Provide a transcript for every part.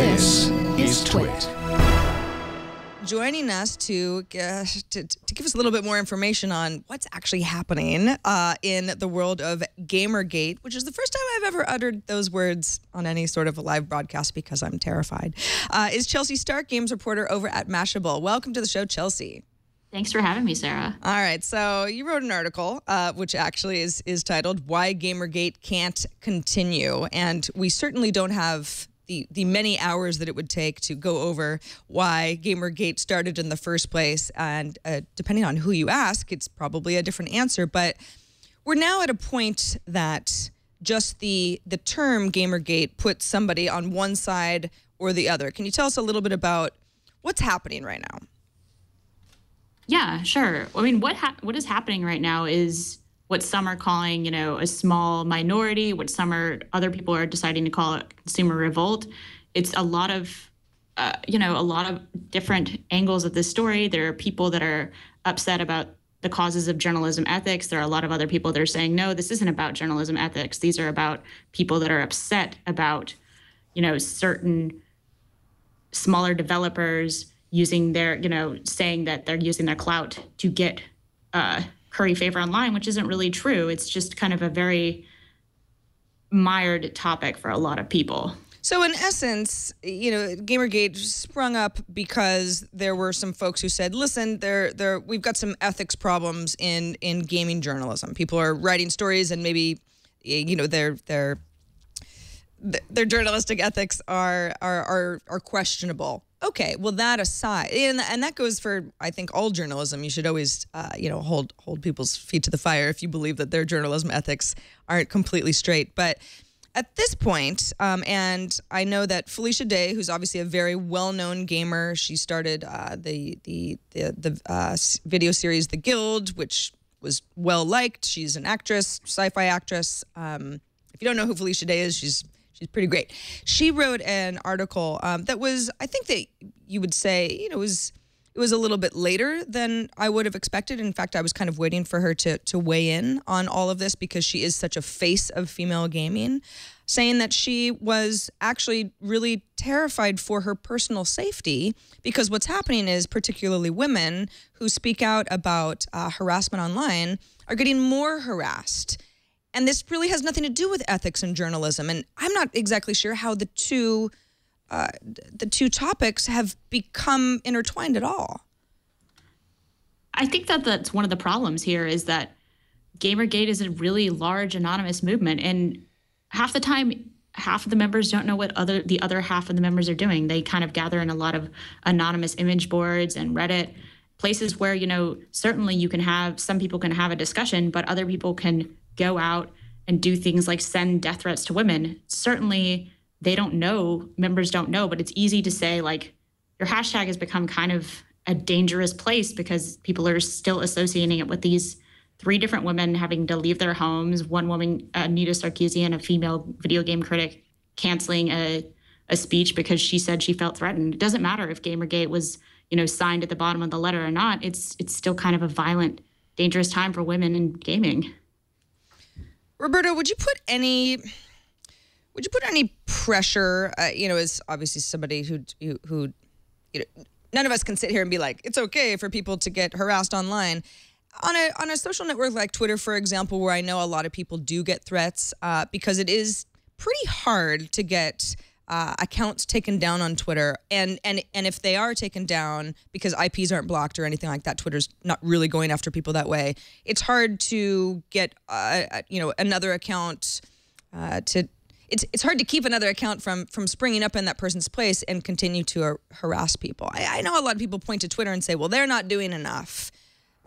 This is TWiT. Joining us to give us a little bit more information on what's actually happening in the world of GamerGate, which is the first time I've ever uttered those words on any sort of a live broadcast because I'm terrified, is Chelsea Stark, games reporter over at Mashable. Welcome to the show, Chelsea. Thanks for having me, Sarah. All right, so you wrote an article, which actually is titled "Why GamerGate Can't Continue," and we certainly don't have the many hours that it would take to go over why GamerGate started in the first place, and depending on who you ask, it's probably a different answer. But we're now at a point that just the term GamerGate puts somebody on one side or the other. Can you tell us a little bit about what's happening right now? Yeah, sure. I mean, what is happening right now is what some are calling, a small minority, what other people are deciding to call a consumer revolt. It's a lot of, a lot of different angles of this story. There are people that are upset about the causes of journalism ethics. There are a lot of other people that are saying, no, this isn't about journalism ethics. These are about people that are upset about, certain smaller developers using their, saying that they're using their clout to get curry favor online, which isn't really true. It's just kind of a very mired topic for a lot of people. So in essence, GamerGate sprung up because there were some folks who said, listen, we've got some ethics problems in gaming journalism. People are writing stories and maybe, their journalistic ethics are questionable. Okay, well, that aside, and that goes for, I think, all journalism. You should always, hold people's feet to the fire if you believe that their journalism ethics aren't completely straight. But at this point, and I know that Felicia Day, who's obviously a very well-known gamer, she started the video series The Guild, which was well-liked. She's an actress, sci-fi actress. If you don't know who Felicia Day is, she's pretty great. She wrote an article that was, I think that you would say, it was a little bit later than I would have expected. In fact, I was kind of waiting for her to weigh in on all of this because she is such a face of female gaming, saying that she was actually really terrified for her personal safety because what's happening is particularly women who speak out about harassment online are getting more harassed. And this really has nothing to do with ethics and journalism. And I'm not exactly sure how the two topics have become intertwined at all. I think that that's one of the problems here is that GamerGate is a really large anonymous movement. And half the time, half of the members don't know what the other half of the members are doing. They kind of gather in a lot of anonymous image boards and Reddit, places where, certainly some people can have a discussion, but other people can go out and do things like send death threats to women. Certainly they don't know, members don't know, but it's easy to say like your hashtag has become kind of a dangerous place because people are still associating it with these 3 different women having to leave their homes. One woman, Anita Sarkeesian, a female video game critic, canceling a speech because she said she felt threatened. It doesn't matter if GamerGate was, signed at the bottom of the letter or not. It's still kind of a violent, dangerous time for women in gaming. Roberto, would you put any pressure, as obviously somebody who none of us can sit here and be like, it's okay for people to get harassed online. On a social network like Twitter, for example, where I know a lot of people do get threats because it is pretty hard to get accounts taken down on Twitter. And if they are taken down because IPs aren't blocked or anything like that, Twitter's not really going after people that way. It's hard to get, another account it's hard to keep another account from springing up in that person's place and continue to harass people. I know a lot of people point to Twitter and say, well, they're not doing enough.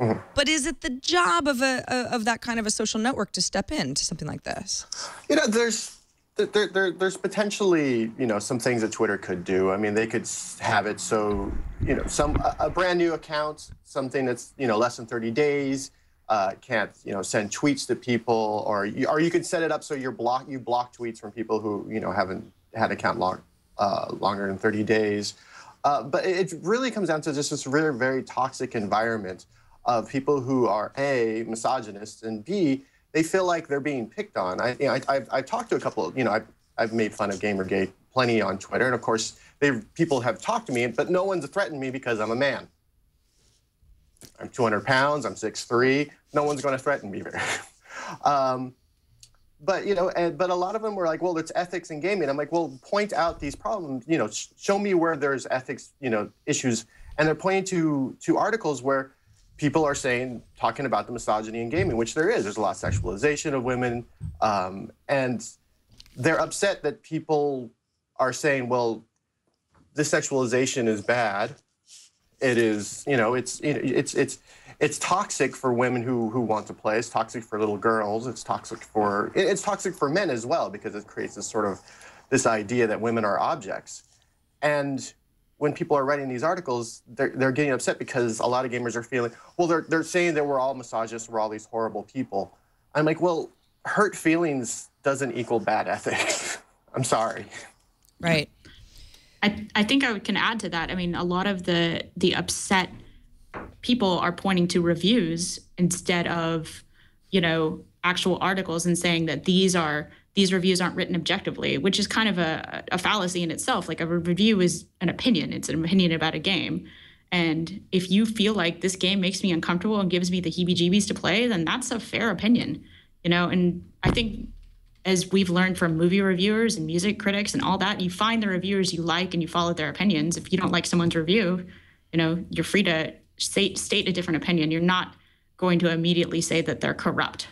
Mm-hmm. But is it the job of that kind of a social network to step into something like this? There's potentially, some things that Twitter could do. I mean, they could have it so, a brand new account, something that's, less than 30 days, can't, send tweets to people, or you could set it up so you block tweets from people who, haven't had an account longer than 30 days. But it really comes down to just this really very toxic environment of people who are A, misogynists, and B, they feel like they're being picked on. I've talked to a couple, I've made fun of GamerGate plenty on Twitter. And of course, people have talked to me, but no one's threatened me because I'm a man. I'm 200 pounds, I'm 6'3". No one's going to threaten me. But, you know, but a lot of them were like, well, it's ethics in gaming. I'm like, well, point out these problems, you know, show me where there's ethics, you know, issues. And they're pointing to articles where people are talking about the misogyny in gaming, which there is. There's a lot of sexualization of women. And they're upset that people are saying, well, this sexualization is bad. It is, you know, it's toxic for women who want to play. It's toxic for little girls. It's toxic for men as well, because it creates this idea that women are objects. And when people are writing these articles, they're getting upset because a lot of gamers are feeling, well, they're saying that we're all misogynists, we're all these horrible people. I'm like, well, hurt feelings doesn't equal bad ethics. I'm sorry. Right. I think I can add to that. I mean, a lot of the upset people are pointing to reviews instead of, you know, actual articles and saying that these reviews aren't written objectively, which is kind of a fallacy in itself. Like, a review is an opinion. It's an opinion about a game. And if you feel like this game makes me uncomfortable and gives me the heebie-jeebies to play, then that's a fair opinion, you know? And I think, as we've learned from movie reviewers and music critics and all that, you find the reviewers you like and you follow their opinions. If you don't like someone's review, you know, you're free to state a different opinion. You're not going to immediately say that they're corrupt.